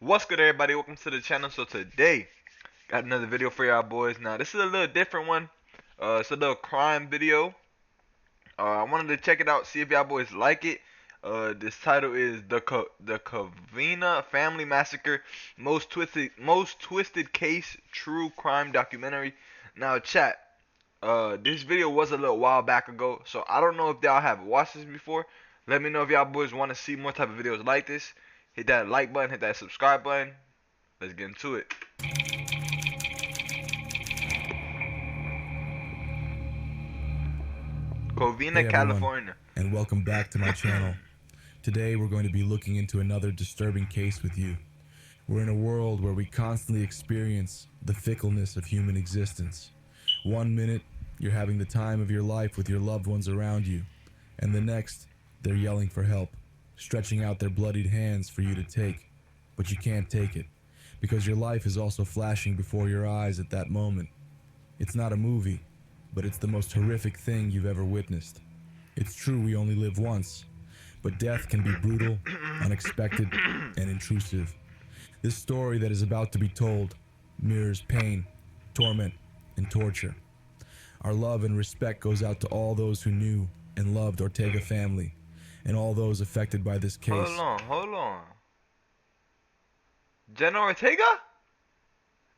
What's good, everybody? Welcome to the channel. So today, got another video for y'all boys. Now this is a little different one. It's a little crime video. I wanted to check it out, see if y'all boys like it. This title is the Covina Family Massacre, most twisted case, true crime documentary. Now, chat. This video was a little while back ago, so I don't know if y'all have watched this before. Let me know if y'all boys want to see more type of videos like this. Hit that like button, hit that subscribe button. Let's get into it. Hey Covina, everyone, California. and welcome back to my channel. Today we're going to be looking into another disturbing case with you. We're in a world where we constantly experience the fickleness of human existence. One minute, you're having the time of your life with your loved ones around you, and the next, they're yelling for help, stretching out their bloodied hands for you to take. But you can't take it, because your life is also flashing before your eyes at that moment. It's not a movie, but it's the most horrific thing you've ever witnessed. It's true we only live once, but death can be brutal, unexpected, and intrusive. This story that is about to be told mirrors pain, torment, and torture. Our love and respect goes out to all those who knew and loved Ortega family, and all those affected by this case. Hold on. Jenna Ortega?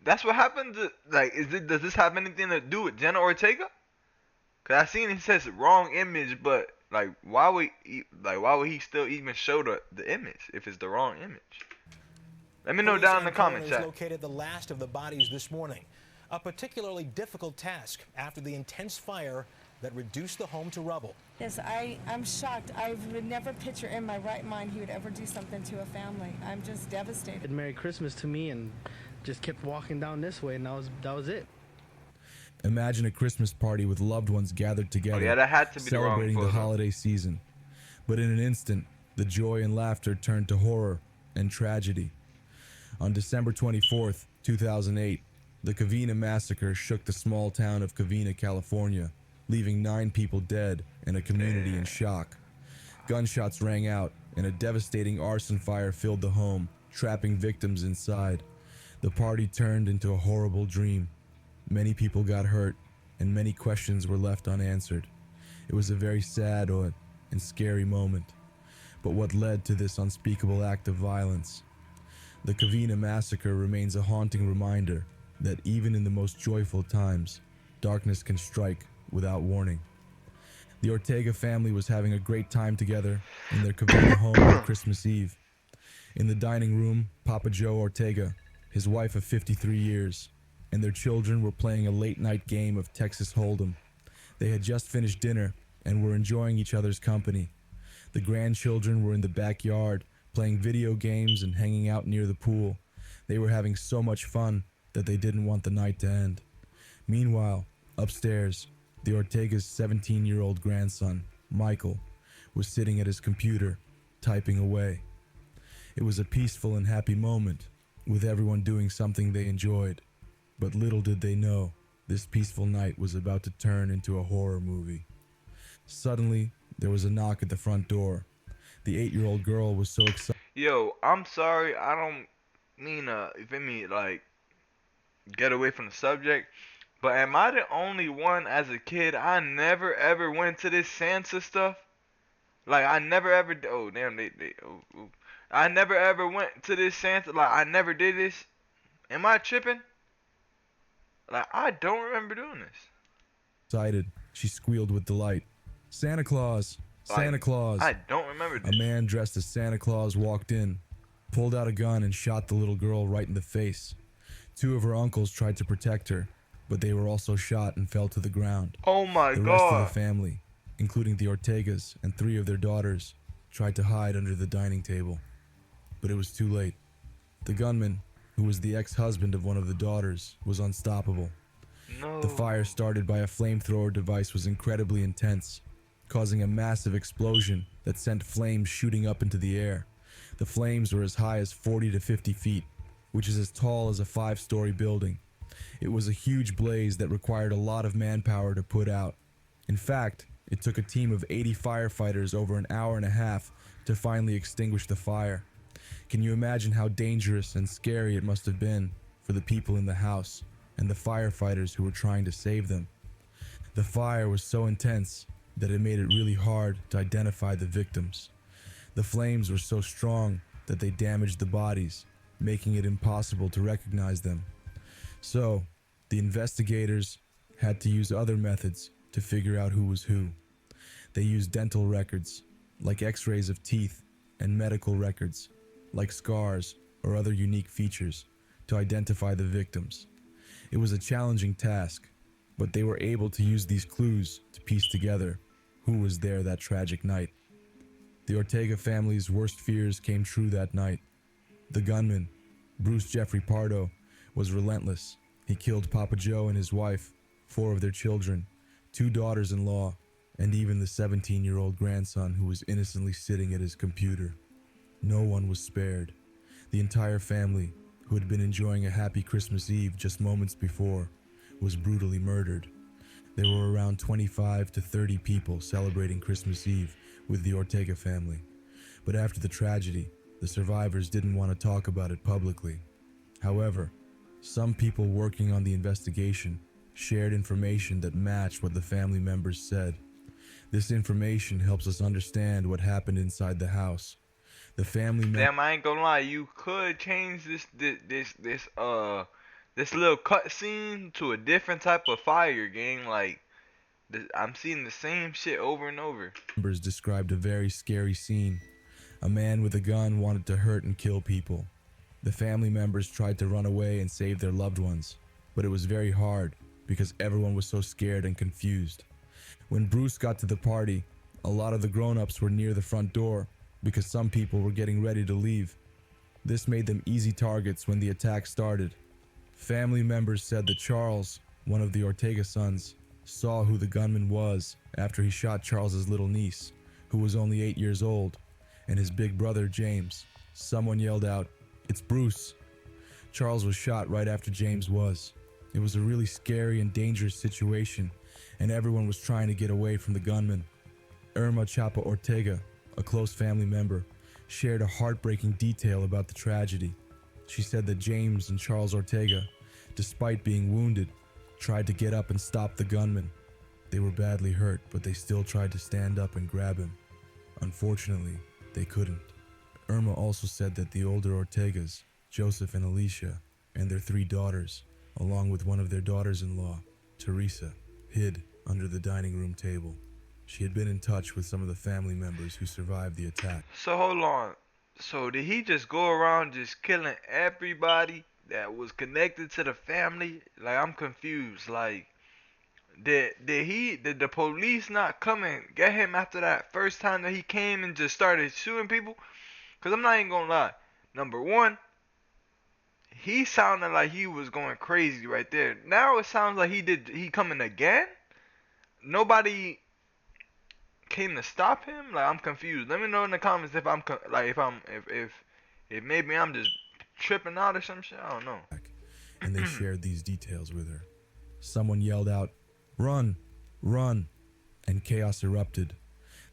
That's what happened to, like, does this have anything to do with Jenna Ortega? Cause I seen it says wrong image, but like why would he still even show the image if it's the wrong image? Let me know Police down in the and comment coroners chat. located the last of the bodies this morning. A particularly difficult task after the intense fire that reduced the home to rubble. Yes, I'm shocked. I would never picture in my right mind he would ever do something to a family. I'm just devastated. Merry Christmas to me and just kept walking down this way, and that was it. Imagine a Christmas party with loved ones gathered together, Oh yeah, that had to be the wrong celebrating the photo. holiday season. But in an instant, the joy and laughter turned to horror and tragedy. On December 24th, 2008, the Covina Massacre shook the small town of Covina, California, leaving 9 people dead and a community in shock. Gunshots rang out, and a devastating arson fire filled the home, trapping victims inside. The party turned into a horrible dream. Many people got hurt, and many questions were left unanswered. It was a very sad and scary moment. But what led to this unspeakable act of violence? The Covina Massacre remains a haunting reminder that even in the most joyful times, darkness can strike without warning. The Ortega family was having a great time together in their Covina home on Christmas Eve. In the dining room, Papa Joe Ortega, his wife of 53 years, and their children were playing a late-night game of Texas Hold'em. They had just finished dinner and were enjoying each other's company. The grandchildren were in the backyard, playing video games and hanging out near the pool. They were having so much fun that they didn't want the night to end. Meanwhile, upstairs, the Ortega's 17-year-old grandson, Michael, was sitting at his computer, typing away. It was a peaceful and happy moment, with everyone doing something they enjoyed. But little did they know, this peaceful night was about to turn into a horror movie. Suddenly, there was a knock at the front door. The 8-year-old girl was so excited. Yo, I'm sorry. I don't mean you feel me, like get away from the subject. But am I the only one as a kid? I never ever went to this Santa stuff. Like I never ever. Oh damn, they. Oh, oh. I never ever went to this Santa. Like I never did this. Am I tripping? Like I don't remember doing this. She squealed with delight. Santa Claus! Santa Like, Claus! I don't remember A this. man dressed as Santa Claus walked in, pulled out a gun and shot the little girl right in the face. 2 of her uncles tried to protect her, but they were also shot and fell to the ground. Oh my The rest of god. the family, including the Ortegas and 3 of their daughters, tried to hide under the dining table. But it was too late. The gunman, who was the ex-husband of one of the daughters, was unstoppable. No. The fire started by a flamethrower device was incredibly intense, causing a massive explosion that sent flames shooting up into the air. The flames were as high as 40 to 50 feet, which is as tall as a 5-story building. It was a huge blaze that required a lot of manpower to put out. In fact, it took a team of 80 firefighters over an hour and a half to finally extinguish the fire. Can you imagine how dangerous and scary it must have been for the people in the house and the firefighters who were trying to save them? The fire was so intense that it made it really hard to identify the victims. The flames were so strong that they damaged the bodies, making it impossible to recognize them. So, the investigators had to use other methods to figure out who was who. They used dental records, like x-rays of teeth, and medical records, like scars or other unique features, to identify the victims. It was a challenging task, but they were able to use these clues to piece together who was there that tragic night. The Ortega family's worst fears came true that night. The gunman, Bruce Jeffrey Pardo, was relentless. He killed Papa Joe and his wife, 4 of their children, 2 daughters-in-law, and even the 17-year-old grandson who was innocently sitting at his computer. No one was spared. The entire family, who had been enjoying a happy Christmas Eve just moments before, was brutally murdered. There were around 25 to 30 people celebrating Christmas Eve with the Ortega family. But after the tragedy, the survivors didn't want to talk about it publicly. However, some people working on the investigation shared information that matched what the family members said. This information helps us understand what happened inside the house. The family Damn, I ain't gonna lie, you could change this little cutscene to a different type of fire, gang. Like, I'm seeing the same shit over and over. members described a very scary scene. A man with a gun wanted to hurt and kill people. The family members tried to run away and save their loved ones, but it was very hard because everyone was so scared and confused. When Bruce got to the party, a lot of the grown-ups were near the front door because some people were getting ready to leave. This made them easy targets when the attack started. Family members said that Charles, one of the Ortega sons, saw who the gunman was after he shot Charles's little niece, who was only 8 years old, and his big brother James. Someone yelled out, "It's Bruce." Charles was shot right after James was. It was a really scary and dangerous situation, and everyone was trying to get away from the gunman. Irma Chapa Ortega, a close family member, shared a heartbreaking detail about the tragedy. She said that James and Charles Ortega, despite being wounded, tried to get up and stop the gunman. They were badly hurt, but they still tried to stand up and grab him. Unfortunately, they couldn't. Irma also said that the older Ortegas, Joseph and Alicia, and their 3 daughters, along with one of their daughters-in-law, Teresa, hid under the dining room table. She had been in touch with some of the family members who survived the attack. So hold on. So did he just go around just killing everybody that was connected to the family? Like, I'm confused. Like, did the police not come and get him after that first time that he came and just started shooting people? Cause I'm not even gonna lie. Number one, he sounded like he was going crazy right there. Now it sounds like he coming again. Nobody came to stop him. Like, I'm confused. Let me know in the comments if if maybe I'm just tripping out or some shit. I don't know. And they shared these details with her. Someone yelled out, "Run, run," and chaos erupted.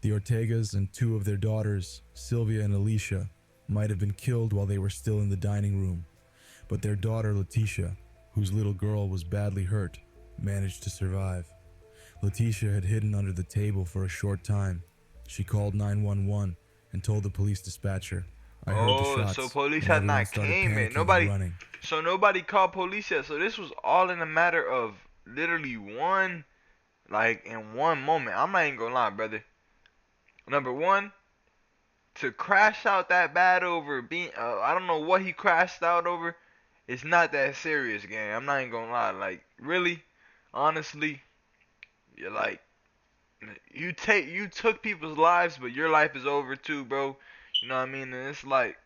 The Ortegas and 2 of their daughters, Sylvia and Alicia, might have been killed while they were still in the dining room, but their daughter Letitia, whose little girl was badly hurt, managed to survive. Letitia had hidden under the table for a short time. She called 911 and told the police dispatcher, "I heard the shots." So police and had everyone not started came panicking in. and Nobody. running. So nobody called police yet. So this was all in a matter of literally in one moment. I'm not even gonna lie, brother. Number one, to crash out that bad over being, I don't know what he crashed out over. It's not that serious, gang. I'm not even gonna lie. Like, really, honestly, you're like, you took people's lives, but your life is over too, bro. You know what I mean? And it's like,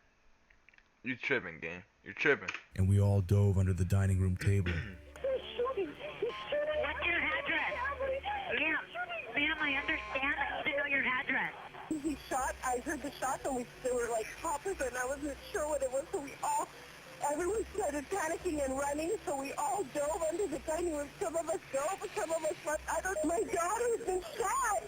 you tripping, gang. You're tripping. And we all dove under the dining room table. What's your address? Ma'am, I understand that you didn't know your address. He shot. I heard the shots, and they were like popping, and I wasn't sure what it was. So everyone started panicking and running. So we all dove under the dining room. Some of us dove, some of us left. I don't know. My daughter has been shot.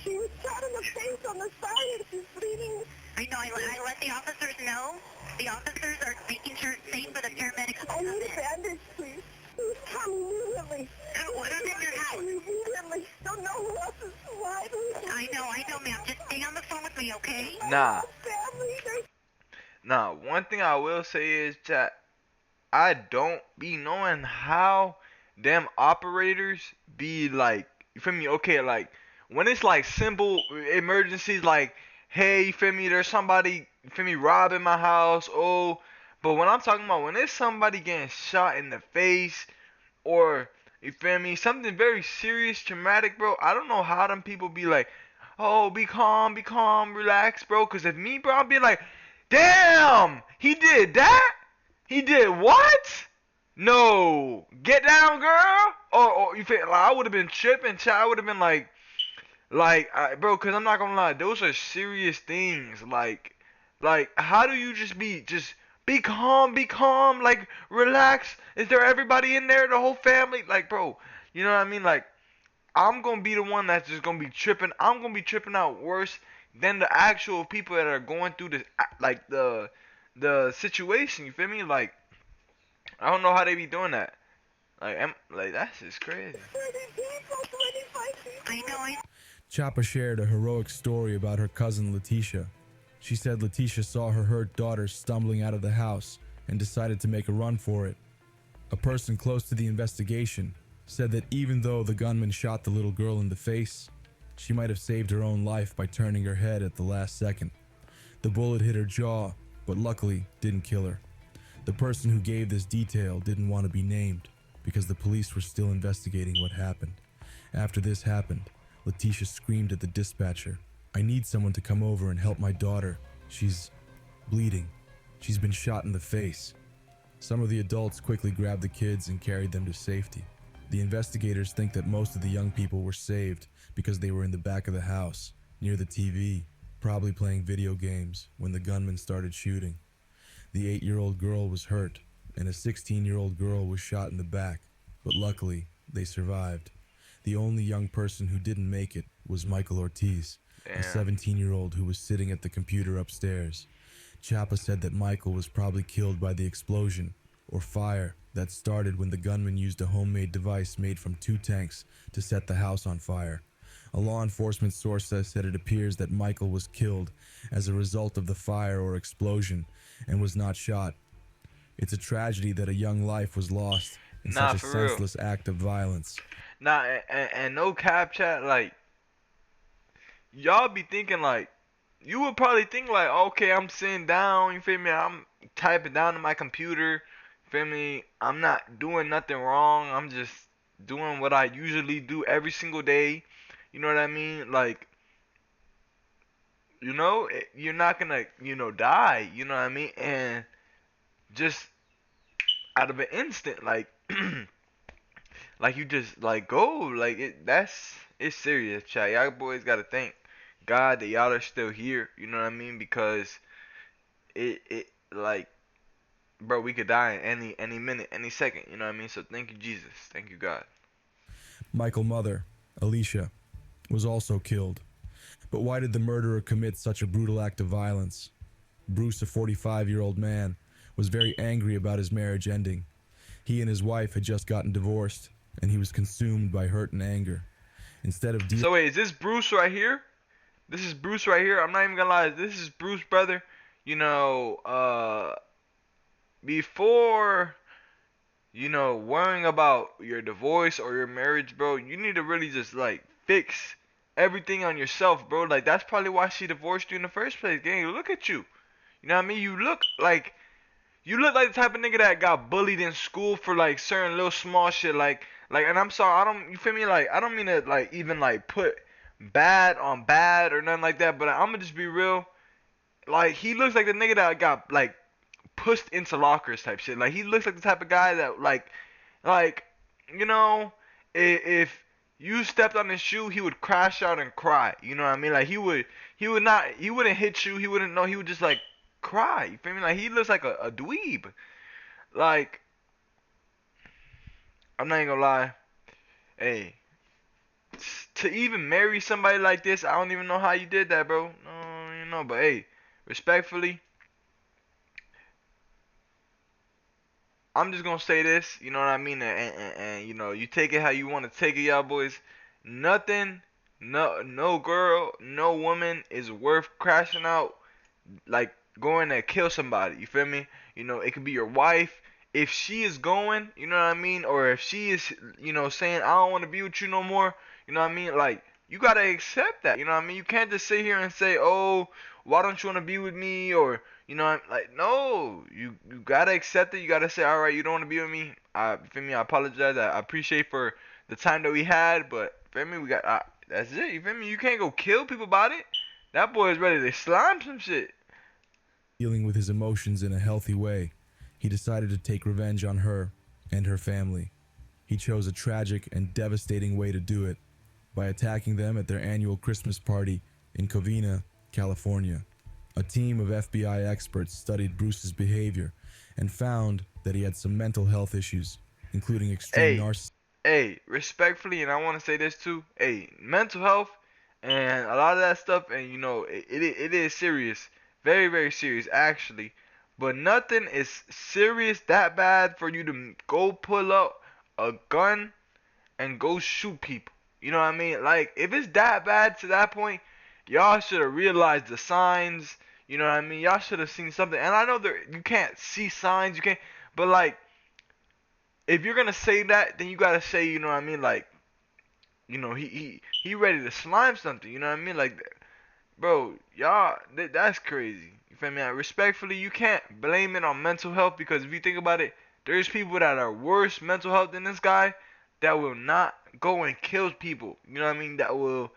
She was shot in the face on the side, and she's bleeding I know, I let the officers know. The officers are making sure it's safe for the paramedics to I come need a in. bandage, please. Please come immediately. What is in your house? Immediately. Don't know who else is alive. I know, ma'am. Just stay on the phone with me, okay? Nah, Family, they nah. One thing I will say is that I don't be knowing how them operators be like, you feel me? Okay, like when it's like simple emergencies, like, hey, you feel me? There's somebody, you feel me, robbing my house. Oh, but when I'm talking about when it's somebody getting shot in the face, or you feel me, something very serious, traumatic, bro. I don't know how them people be like, oh, be calm, relax, bro. Cause if me, bro, I'd be like, damn, he did that. He did what? No, get down, girl. Or you feel like I would have been tripping, child. I would have been bro, cause I'm not gonna lie, those are serious things. Like, how do you just be calm, like, relax? Is there everybody in there, the whole family? Like, bro, you know what I mean? Like, I'm gonna be the one that's just gonna be tripping. I'm gonna be tripping out worse than the actual people that are going through this, like the situation. You feel me? Like, I don't know how they be doing that. Like that's just crazy. 30 people, 25 people. I know. Chapa shared a heroic story about her cousin Letitia. She said Letitia saw her hurt daughter stumbling out of the house and decided to make a run for it. A person close to the investigation said that even though the gunman shot the little girl in the face, she might have saved her own life by turning her head at the last second. The bullet hit her jaw, but luckily didn't kill her. The person who gave this detail didn't want to be named because the police were still investigating what happened. After this happened, Letitia screamed at the dispatcher, "I need someone to come over and help my daughter. She's bleeding. She's been shot in the face." Some of the adults quickly grabbed the kids and carried them to safety. The investigators think that most of the young people were saved because they were in the back of the house, near the TV, probably playing video games when the gunman started shooting. The 8-year-old girl was hurt, and a 16-year-old girl was shot in the back, but luckily, they survived. The only young person who didn't make it was Michael Ortiz, a Damn. 17-year-old who was sitting at the computer upstairs. Chapa said that Michael was probably killed by the explosion, or fire, that started when the gunman used a homemade device made from 2 tanks to set the house on fire. A law enforcement source said it appears that Michael was killed as a result of the fire or explosion and was not shot. It's a tragedy that a young life was lost in Nah, such a for real. senseless act of violence. Nah, and no cap chat, like, y'all be thinking, like, you would probably think, like, okay, I'm sitting down, you feel me? I'm typing down to my computer, you feel me? I'm not doing nothing wrong. I'm just doing what I usually do every single day. You know what I mean? Like, you're not gonna, die. You know what I mean? And just out of an instant, like, like you just like go, like it's serious, chat. Y'all boys gotta thank God that y'all are still here. You know what I mean? Because it like, bro, we could die in any minute, any second. You know what I mean? So thank you, Jesus. Thank you, God. Michael's mother, Alicia, was also killed. But why did the murderer commit such a brutal act of violence? Bruce, a 45-year-old man, was very angry about his marriage ending. He and his wife had just gotten divorced, and he was consumed by hurt and anger. Instead of So wait, is this Bruce right here? This is Bruce right here. I'm not even gonna lie. This is Bruce, brother. You know, before worrying about your divorce or your marriage, bro, you need to really just like fix everything on yourself, bro. Like that's probably why she divorced you in the first place. Gang, look at you. You know what I mean? You look like the type of nigga that got bullied in school for like certain little small shit. Like, and I'm sorry, I don't. You feel me? Like, I don't mean to like even like put bad on bad or nothing like that. But I'm gonna just be real. Like, he looks like the nigga that got like pushed into lockers type shit. Like, he looks like the type of guy that like, you know, if you stepped on his shoe, he would crash out and cry. You know what I mean? Like, he wouldn't hit you. He wouldn't know. He would just like cry. You feel me? Like, he looks like a dweeb. Like, I'm not even gonna lie. Hey, to even marry somebody like this, I don't even know how you did that, bro. No, but hey, respectfully, I'm just gonna say this, you know what I mean, and you know, you take it how you want to take it, y'all boys. Nothing, no girl, no woman is worth crashing out, like going to kill somebody. You feel me? You know, it could be your wife. If she is going, you know what I mean, or if she is, you know, saying I don't want to be with you no more, you know what I mean, like you gotta accept that. You know what I mean? You can't just sit here and say, oh, why don't you want to be with me, or you know, like no, you gotta accept it. You gotta say, all right, you don't want to be with me. Feel me? I apologize. I appreciate for the time that we had, but feel me? We got that's it. You feel me? You can't go kill people about it. That boy is ready to slime some shit. Dealing with his emotions in a healthy way, he decided to take revenge on her and her family. He chose a tragic and devastating way to do it by attacking them at their annual Christmas party in Covina, California. A team of FBI experts studied Bruce's behavior and found that he had some mental health issues, including extreme Hey, narcissism. hey, respectfully, and I want to say this too. Hey, mental health and a lot of that stuff, and you know, it is serious, very very serious actually. But nothing is serious that bad for you to go pull up a gun and go shoot people. You know what I mean? Like if it's that bad to that point, y'all should have realized the signs. You know what I mean? Y'all should have seen something. And I know that you can't see signs, you can't. But like, if you're gonna say that, then you gotta say, you know what I mean? Like, you know, he ready to slime something. You know what I mean? Like, bro, y'all, that's crazy. You feel me? Respectfully, you can't blame it on mental health because if you think about it, there's people that are worse mental health than this guy that will not go and kill people. You know what I mean? That will,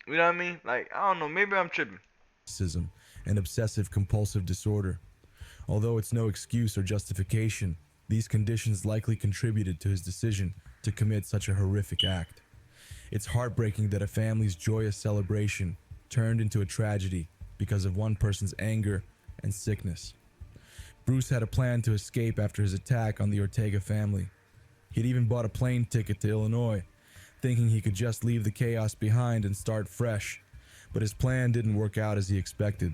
you know what I mean? Like, I don't know, maybe I'm tripping. And obsessive compulsive disorder. Although it's no excuse or justification, these conditions likely contributed to his decision to commit such a horrific act. It's heartbreaking that a family's joyous celebration turned into a tragedy because of one person's anger and sickness. Bruce had a plan to escape after his attack on the Ortega family. He'd even bought a plane ticket to Illinois, thinking he could just leave the chaos behind and start fresh. But his plan didn't work out as he expected.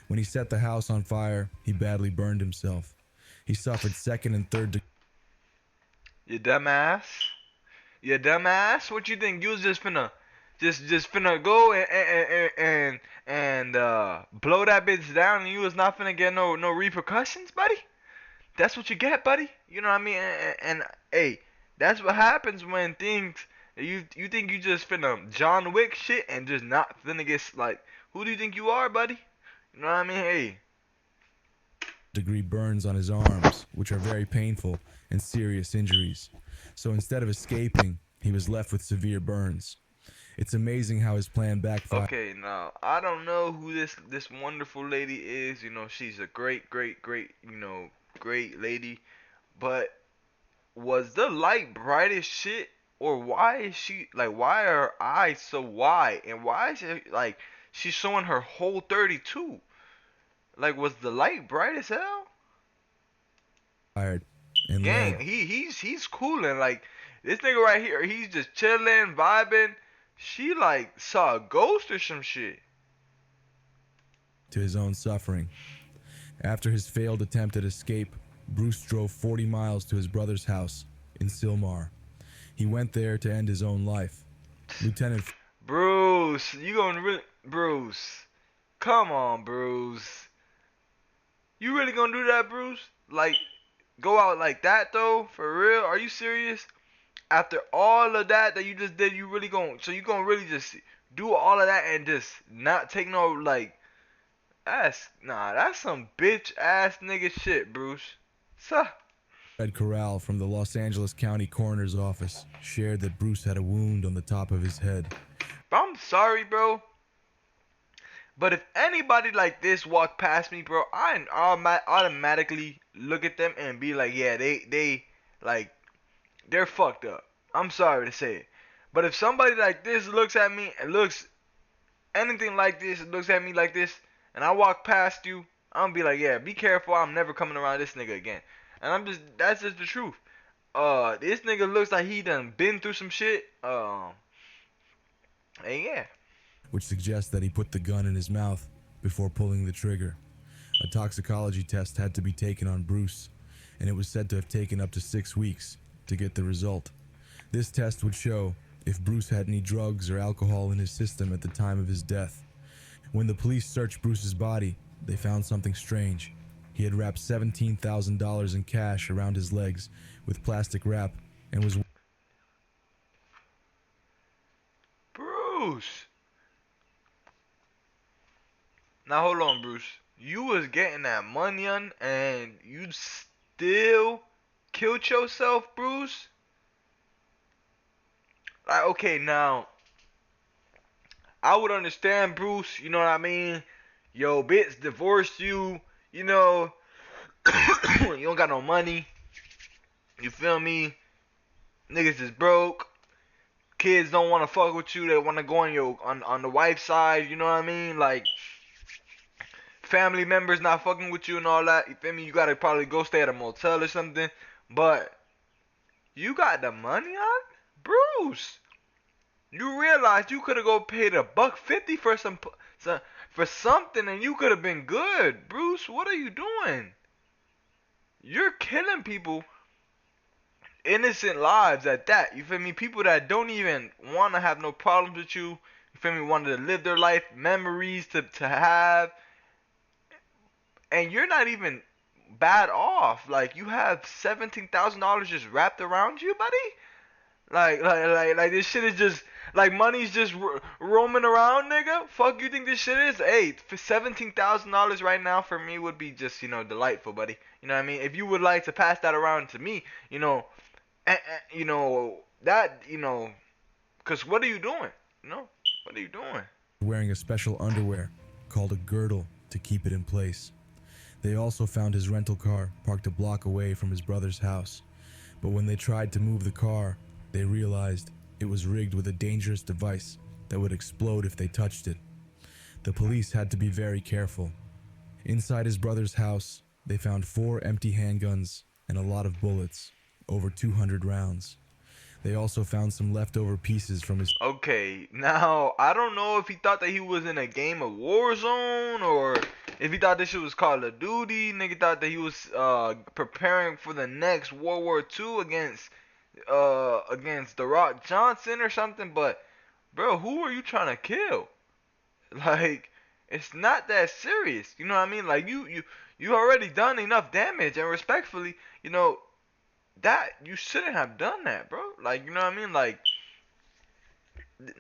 When he set the house on fire, he badly burned himself. He suffered second and third degree. You dumbass. You dumbass. What you think? You was just finna, just finna go and blow that bitch down, and you was not finna get no repercussions, buddy. That's what you get, buddy. You know what I mean? And hey, that's what happens when things you think you just finna John Wick shit and just not finna get like. Who do you think you are, buddy? You know what I mean? Hey. Degree burns on his arms, which are very painful and serious injuries. So instead of escaping, he was left with severe burns. It's amazing how his plan backfired. Okay, now I don't know who this wonderful lady is. You know, she's a great, you know, great lady. But was the light bright as shit, or why is she like? Why are her eyes so wide, and why is it like she's showing her whole 32? Like, was the light bright as hell? And Gang, led he's cooling. Like this nigga right here, he's just chilling, vibing. She like saw a ghost or some shit. to his own suffering. After his failed attempt at escape, Bruce drove 40 miles to his brother's house in Sylmar. He went there to end his own life. Lieutenant Bruce, you gonna really, Bruce? Come on, Bruce. You really gonna do that, Bruce? Like, go out like that though? For real? Are you serious? After all of that you just did, you really gonna, so you gonna really just do all of that and just not take no, like, that's some bitch ass nigga shit, Bruce. Suh. Red Corral from the Los Angeles County Coroner's Office shared that Bruce had a wound on the top of his head. I'm sorry, bro. But if anybody like this walk past me, bro, I automatically look at them and be like, yeah, they like, they're fucked up. I'm sorry to say it. But if somebody like this looks at me and looks anything like this, looks at me like this, and I walk past you, I'm gonna be like, yeah, be careful. I'm never coming around this nigga again. And that's just the truth. This nigga looks like he done been through some shit. And yeah. Which suggests that he put the gun in his mouth before pulling the trigger. A toxicology test had to be taken on Bruce, and it was said to have taken up to 6 weeks to get the result. This test would show if Bruce had any drugs or alcohol in his system at the time of his death. When the police searched Bruce's body, they found something strange. He had wrapped $17,000 in cash around his legs with plastic wrap and was... Bruce. Now hold on, Bruce. You was getting that money on and you still killed yourself, Bruce? Like, okay, now I would understand, Bruce, you know what I mean? Yo, bitch divorced you, you know, you don't got no money. You feel me? Niggas is broke. Kids don't want to fuck with you. They want to go on your on the wife's side, you know what I mean? Like, family members not fucking with you and all that. You feel me? You gotta probably go stay at a motel or something. But you got the money on, Bruce. You realize you could have go paid $1.50 for for something, and you could have been good, Bruce. What are you doing? You're killing people, innocent lives at that. You feel me? People that don't even want to have no problems with you. You feel me? Wanted to live their life, memories to have. And you're not even bad off. Like, you have $17,000 just wrapped around you, buddy. Like this shit is just like money's just roaming around, nigga. Fuck you think this shit is? Hey, for $17,000 right now for me would be just, you know, delightful, buddy. You know what I mean? If you would like to pass that around to me, you know, you know that, you know, cause what are you doing? You know, what are you doing? Wearing a special underwear called a girdle to keep it in place. They also found his rental car parked a block away from his brother's house. But when they tried to move the car, they realized it was rigged with a dangerous device that would explode if they touched it. The police had to be very careful. Inside his brother's house, they found 4 empty handguns and a lot of bullets, over 200 rounds. They also found some leftover pieces from his... Okay, now, I don't know if he thought that he was in a game of Warzone, or if he thought this shit was Call of Duty. Nigga thought that he was preparing for the next World War II against The Rock Johnson or something. But, bro, who are you trying to kill? Like, it's not that serious. You know what I mean? Like, you already done enough damage, and respectfully, you know, that you shouldn't have done that, bro. Like, you know what I mean? Like,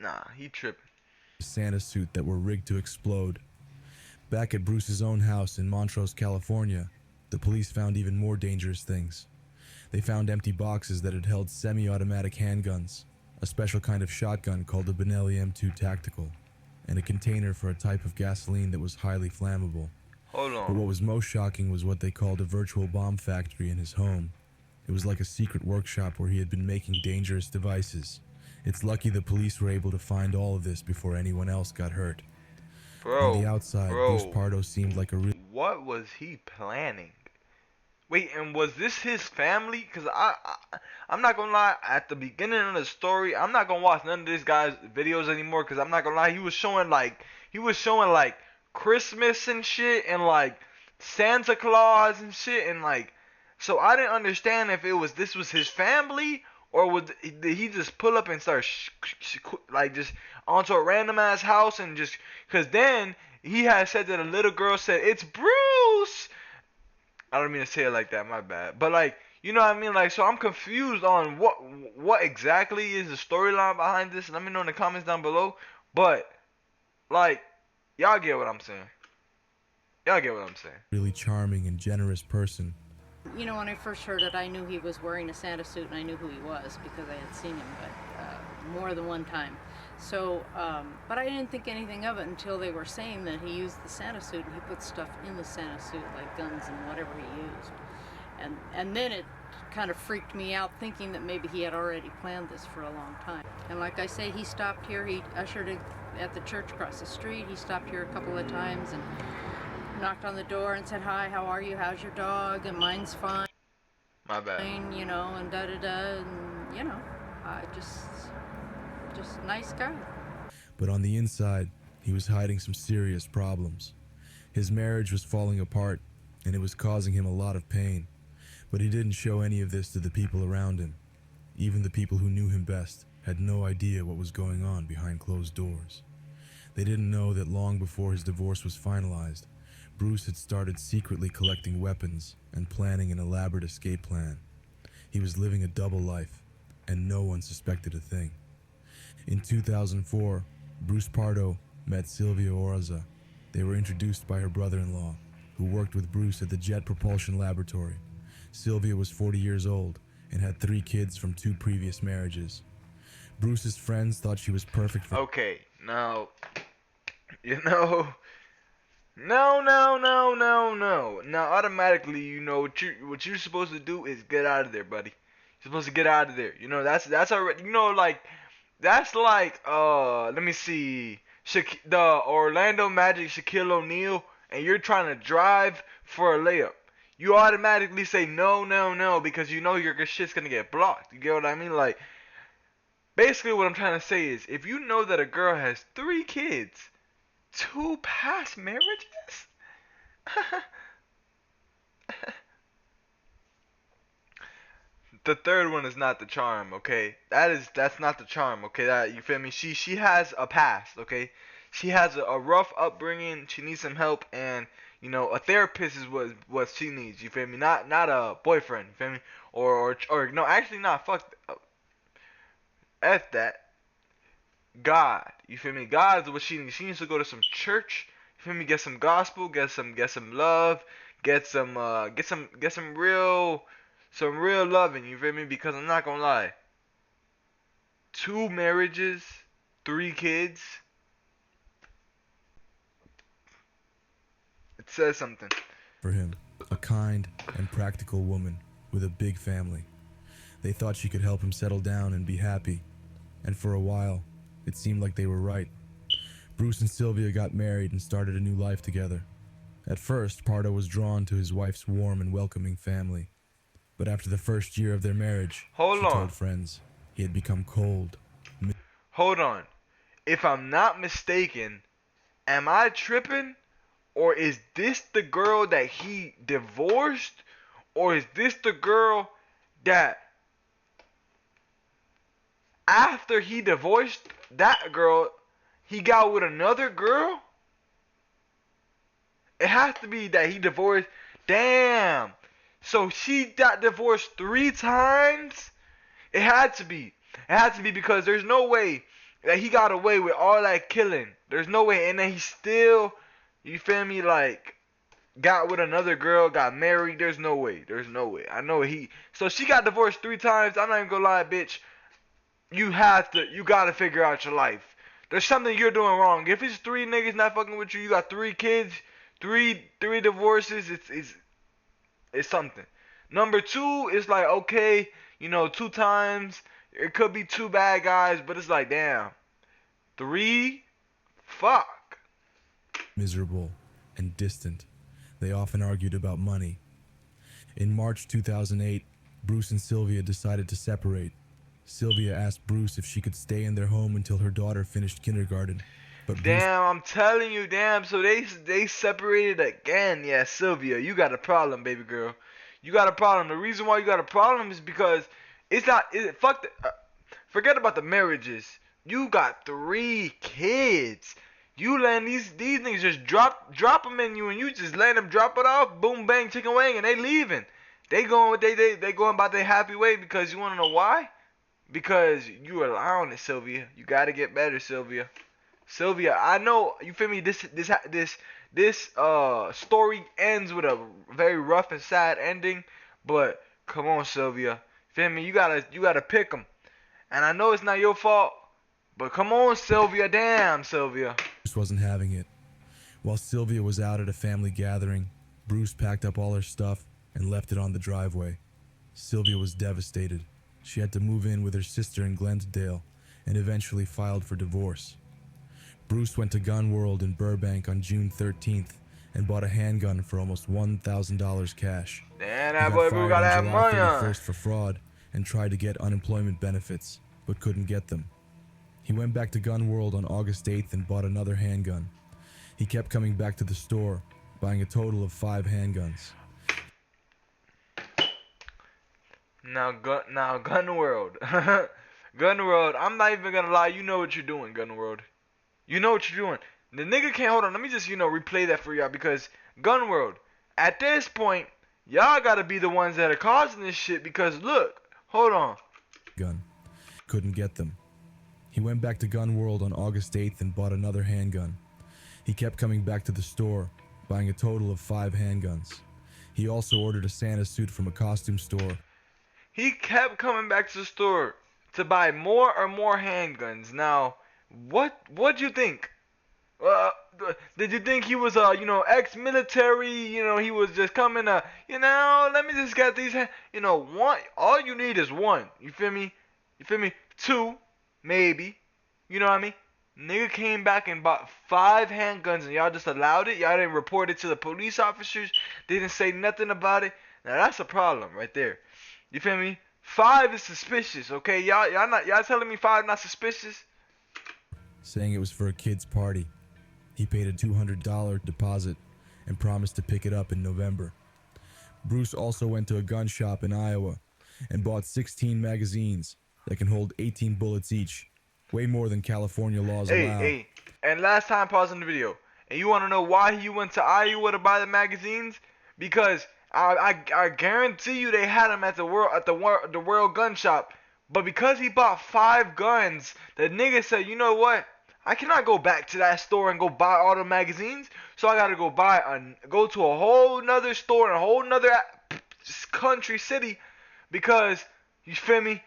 nah, he tripping. Santa suit that were rigged to explode. Back at Bruce's own house in Montrose, California, the police found even more dangerous things. They found empty boxes that had held semi-automatic handguns, a special kind of shotgun called a Benelli M2 Tactical, and a container for a type of gasoline that was highly flammable. Hold But on. what was most shocking was what they called a virtual bomb factory in his home. It was like a secret workshop where he had been making dangerous devices. It's lucky the police were able to find all of this before anyone else got hurt. Bro, On the outside, bro, Bruce Pardo seemed like a real... what was he planning? Wait, and was this his family? Cause I'm not gonna lie. At the beginning of the story, I'm not gonna watch none of this guy's videos anymore. Cause I'm not gonna lie, he was showing like Christmas and shit, and like Santa Claus and shit, and like, so I didn't understand if this was his family, or did he just pull up and start like just onto a random ass house and just, cause then he had said that a little girl said, "It's Bruce." I don't mean to say it like that, my bad. But like, you know what I mean? Like, so I'm confused on what exactly is the storyline behind this. Let me know in the comments down below. But like, y'all get what I'm saying. Y'all get what I'm saying. really charming and generous person. You know, when I first heard it, I knew he was wearing a Santa suit, and I knew who he was because I had seen him, but more than one time. So, but I didn't think anything of it until they were saying that he used the Santa suit and he put stuff in the Santa suit, like guns and whatever he used. And then it kind of freaked me out, thinking that maybe he had already planned this for a long time. And like I say, he stopped here. He ushered it at the church across the street. He stopped here a couple of times and knocked on the door and said, "Hi, how are you? How's your dog?" And "Mine's fine." My bad. You know, and da-da-da, and, you know, just nice guy. But on the inside, he was hiding some serious problems. His marriage was falling apart, and it was causing him a lot of pain. But he didn't show any of this to the people around him. Even the people who knew him best had no idea what was going on behind closed doors. They didn't know that long before his divorce was finalized, Bruce had started secretly collecting weapons and planning an elaborate escape plan. He was living a double life, and no one suspected a thing. In 2004, Bruce Pardo met Sylvia Orza. They were introduced by her brother-in-law, who worked with Bruce at the Jet Propulsion Laboratory. Sylvia was 40 years old and had 3 kids from 2 previous marriages. Bruce's friends thought she was perfect for... Okay, now, no. Now, automatically, what you're supposed to do is get out of there, buddy. You're supposed to get out of there. That's already, that's like, let me see, the Orlando Magic Shaquille O'Neal, and you're trying to drive for a layup. You automatically say no, because you know your shit's gonna get blocked. You get what I mean? Like, basically what I'm trying to say is, if you know that a girl has 3 kids, 2 past marriages? The third one is not the charm, okay? That's not the charm, okay? That, you feel me? She has a past, okay? She has a rough upbringing. She needs some help, and a therapist is what she needs. You feel me? Not a boyfriend. You feel me? Or no, actually not. Fuck. F that. God. You feel me? God is what she needs. She needs to go to some church. You feel me? Get some gospel. Get some love. Get some real loving. You feel me? Because I'm not gonna lie. 2 marriages, 3 kids. It says something. For him, a kind and practical woman with a big family. They thought she could help him settle down and be happy. And for a while, it seemed like they were right. Bruce and Sylvia got married and started a new life together. At first, Pardo was drawn to his wife's warm and welcoming family. But after the first year of their marriage, she told friends he had become cold. Hold on. If I'm not mistaken, am I tripping? Or is this the girl that he divorced? Or is this the girl that after he divorced that girl, he got with another girl? It has to be that he divorced. Damn. So she got divorced 3 times? It had to be. It had to be, because there's no way that he got away with all that killing. There's no way. And then he still, you feel me, like, got with another girl, got married. There's no way. There's no way. I know so she got divorced 3 times. I'm not even gonna lie, bitch. You gotta figure out your life. There's something you're doing wrong. If it's 3 niggas not fucking with you, you got 3 kids, 3 divorces, it's something. Number 2 is like, okay, 2 times, it could be 2 bad guys, but it's like, damn. 3? Fuck. Miserable and distant. They often argued about money. In March 2008, Bruce and Sylvia decided to separate. Sylvia asked Bruce if she could stay in their home until her daughter finished kindergarten. But damn, I'm telling you, damn. So they separated again. Yeah, Sylvia, you got a problem, baby girl. You got a problem. The reason why you got a problem is because it's not. Forget about the marriages. You got 3 kids. You letting these niggas just drop them in you, and you just letting them drop it off. Boom, bang, chicken wing, and they leaving. They going about their happy way, because you wanna know why? Because you allowing it, Sylvia. You gotta get better, Sylvia. Sylvia, I know, you feel me, this story ends with a very rough and sad ending, but come on, Sylvia. Feel me? You gotta pick them. And I know it's not your fault, but come on, Sylvia. Damn, Sylvia. Bruce wasn't having it. While Sylvia was out at a family gathering, Bruce packed up all her stuff and left it on the driveway. Sylvia was devastated. She had to move in with her sister in Glensdale and eventually filed for divorce. Bruce went to Gun World in Burbank on June 13th and bought a handgun for almost $1,000 cash. Damn, that boy Bruce gotta have money on. First for fraud and tried to get unemployment benefits, but couldn't get them. He went back to Gun World on August 8th and bought another handgun. He kept coming back to the store, buying a total of 5 handguns. Now Gun World. Gun World, I'm not even gonna lie, you know what you're doing, Gun World. You know what you're doing. The nigga can't hold on. Let me just, replay that for y'all because Gun World, at this point, y'all gotta be the ones that are causing this shit because look, hold on. Gun. Couldn't get them. He went back to Gun World on August 8th and bought another handgun. He kept coming back to the store, buying a total of 5 handguns. He also ordered a Santa suit from a costume store. He kept coming back to the store to buy more or more handguns. Now, what'd you think? Uh, did you think he was ex-military? He was just coming to, let me just get these. One. All you need is one. You feel me? You feel me? Two, maybe. You know what I mean? Nigga came back and bought 5 handguns, and y'all just allowed it. Y'all didn't report it to the police officers. They didn't say nothing about it. Now that's a problem right there. You feel me? 5 is suspicious. Okay, y'all telling me 5 not suspicious? Saying it was for a kid's party. He paid a $200 deposit and promised to pick it up in November. Bruce also went to a gun shop in Iowa and bought 16 magazines that can hold 18 bullets each, way more than California laws allow. Hey, and last time pausing the video, and you want to know why he went to Iowa to buy the magazines? Because I guarantee you they had them at the World Gun Shop, but because he bought 5 guns, the nigga said, you know what? I cannot go back to that store and go buy all the magazines, so I gotta go to a whole nother store in a whole nother country city, because you feel me?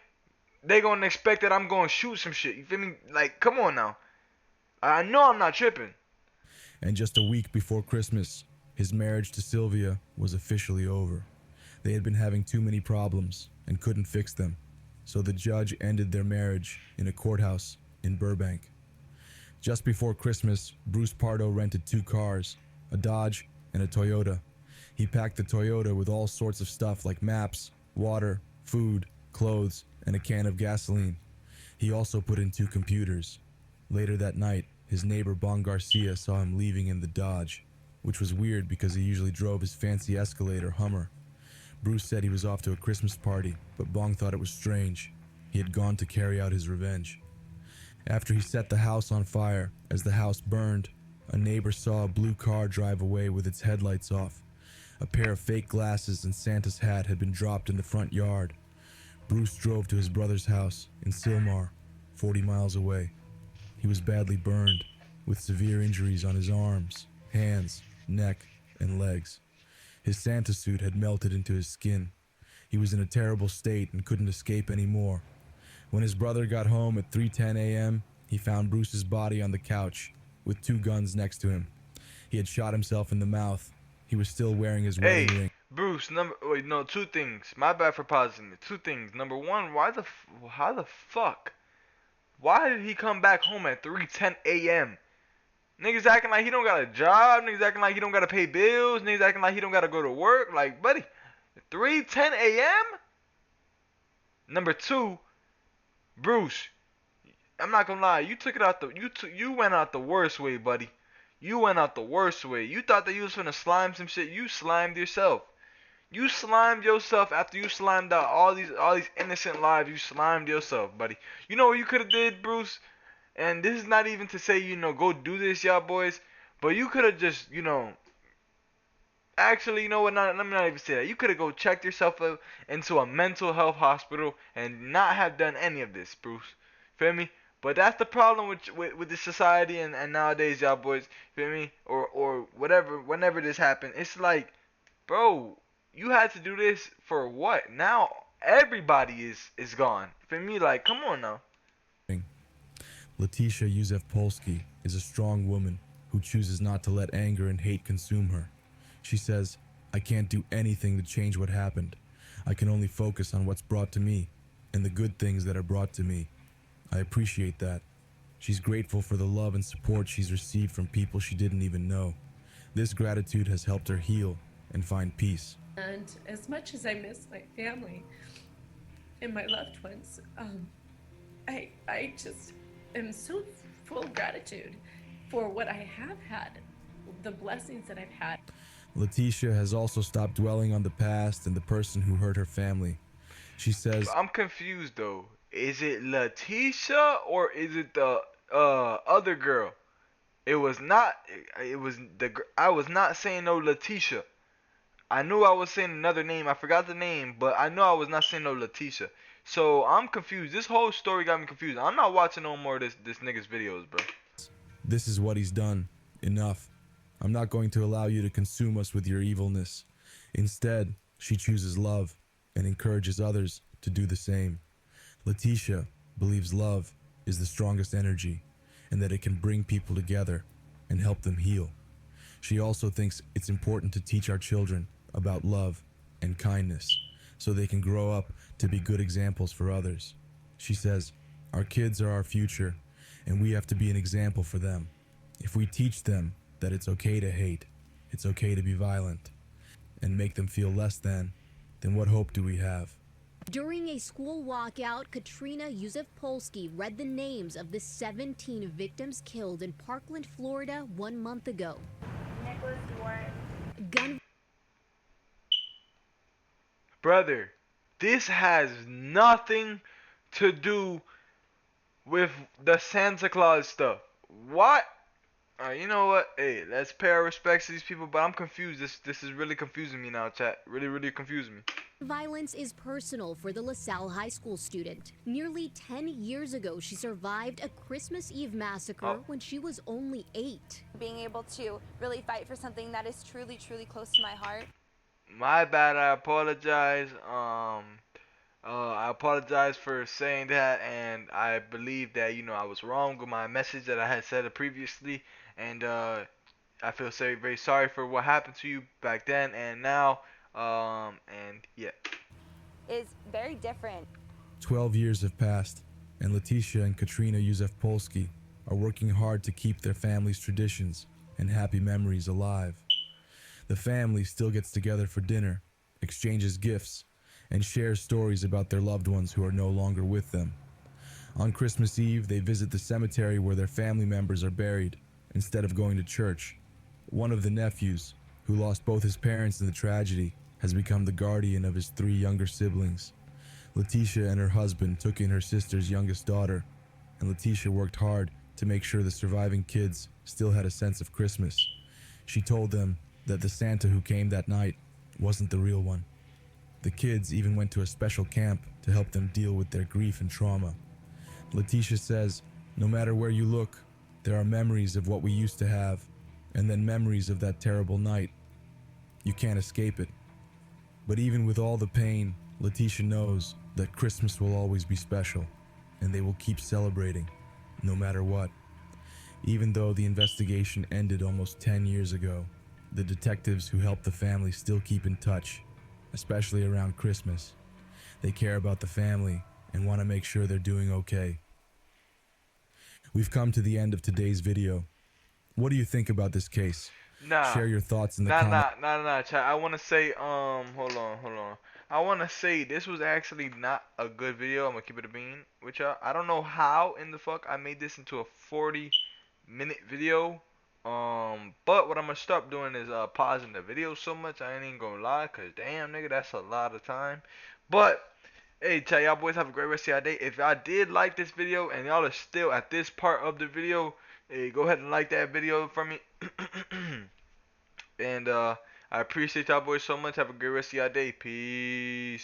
They gonna expect that I'm gonna shoot some shit. You feel me? Like, come on now. I know I'm not tripping. And just a week before Christmas, his marriage to Sylvia was officially over. They had been having too many problems and couldn't fix them, so the judge ended their marriage in a courthouse in Burbank. Just before Christmas, Bruce Pardo rented 2 cars, a Dodge and a Toyota. He packed the Toyota with all sorts of stuff like maps, water, food, clothes, and a can of gasoline. He also put in 2 computers. Later that night, his neighbor Bong Garcia saw him leaving in the Dodge, which was weird because he usually drove his fancy Escalade or Hummer. Bruce said he was off to a Christmas party, but Bong thought it was strange. He had gone to carry out his revenge. After he set the house on fire, as the house burned, a neighbor saw a blue car drive away with its headlights off. A pair of fake glasses and Santa's hat had been dropped in the front yard. Bruce drove to his brother's house in Sylmar, 40 miles away. He was badly burned, with severe injuries on his arms, hands, neck, and legs. His Santa suit had melted into his skin. He was in a terrible state and couldn't escape anymore. When his brother got home at 3:10 a.m., he found Bruce's body on the couch, with 2 guns next to him. He had shot himself in the mouth. He was still wearing his wedding ring. Bruce, 2 things. My bad for pausing it. 2 things. Number 1, how the fuck? Why did he come back home at 3:10 a.m.? Niggas acting like he don't got a job. Niggas acting like he don't gotta pay bills. Niggas acting like he don't gotta go to work. Like, buddy, 3:10 a.m.? Number 2, Bruce, I'm not gonna lie, you went out the worst way, buddy. You went out the worst way. You thought that you was finna slime some shit. You slimed yourself. You slimed yourself after you slimed out all these innocent lives. You slimed yourself, buddy. You know what you could have did, Bruce? And this is not even to say, go do this, y'all boys. But you could have just, actually, you know what? Let me not even say that. You could have go checked yourself out into a mental health hospital and not have done any of this, Bruce. Feel me? But that's the problem with this society and nowadays, y'all boys. Feel me? Or whatever. Whenever this happened, it's like, bro, you had to do this for what? Now everybody is gone. Feel me? Like, come on now. Letitia Yusef-Polsky is a strong woman who chooses not to let anger and hate consume her. She says, I can't do anything to change what happened. I can only focus on what's brought to me and the good things that are brought to me. I appreciate that. She's grateful for the love and support she's received from people she didn't even know. This gratitude has helped her heal and find peace. And as much as I miss my family and my loved ones, I just am so full of gratitude for what I have had, the blessings that I've had. Letitia has also stopped dwelling on the past and the person who hurt her family. She says, I'm confused though. Is it Letitia or is it the other girl? It was not. It was I was not saying no Letitia. I knew I was saying another name. I forgot the name, but I know I was not saying no Letitia. So I'm confused. This whole story got me confused. I'm not watching no more of this nigga's videos, bro. "This is what he's done. Enough. I'm not going to allow you to consume us with your evilness." Instead, she chooses love and encourages others to do the same. Letitia believes love is the strongest energy and that it can bring people together and help them heal. She also thinks it's important to teach our children about love and kindness so they can grow up to be good examples for others. She says, "Our kids are our future, and we have to be an example for them. If we teach them that it's okay to hate, it's okay to be violent, and make them feel less than, then what hope do we have?" During a school walkout, Katrina Yusuf-Polsky read the names of the 17 victims killed in Parkland, Florida 1 month ago. Nicholas Warren. Gun Brother, this has nothing to do with the Santa Claus stuff. What? You know what? Hey, let's pay our respects to these people, but I'm confused. This is really confusing me now, chat. Really confusing me. violence is personal for the LaSalle High School student. Nearly 10 years ago, she survived a Christmas Eve massacre when she was only 8. Being able to really fight for something that is truly close to my heart. My bad. I apologize. I apologize for saying that, and I believe that I was wrong with my message that I had said previously, and I feel very sorry for what happened to you back then and now. And yeah. Is very different. 12 years have passed, and Letitia and Katrina Yusuf-Polsky are working hard to keep their family's traditions and happy memories alive. The family still gets together for dinner, exchanges gifts, and shares stories about their loved ones who are no longer with them. On Christmas Eve, they visit the cemetery where their family members are buried, instead of going to church. One of the nephews, who lost both his parents in the tragedy, has become the guardian of his 3 younger siblings. Letitia and her husband took in her sister's youngest daughter, and Letitia worked hard to make sure the surviving kids still had a sense of Christmas. She told them that the Santa who came that night wasn't the real one. The kids even went to a special camp to help them deal with their grief and trauma. Letitia says, no matter where you look, there are memories of what we used to have, and then memories of that terrible night. You can't escape it. But even with all the pain, Letitia knows that Christmas will always be special, and they will keep celebrating, no matter what. Even though the investigation ended almost 10 years ago, the detectives who helped the family still keep in touch, especially around Christmas. They care about the family and want to make sure they're doing okay. We've come to the end of today's video. What do you think about this case? Nah. Share your thoughts in the comments. Nah, chat. I want to say, hold on. I want to say this was actually not a good video. I'm gonna keep it a bean with y'all. I don't know how in the fuck I made this into a 40-minute video. But what I'm gonna stop doing is pausing the video so much. I ain't even gonna lie, cause damn nigga, that's a lot of time. But hey, chat, y'all boys have a great rest of your day. If y'all did like this video and y'all are still at this part of the video, hey, go ahead and like that video for me. And I appreciate y'all boys so much. Have a great rest of y'all day. Peace.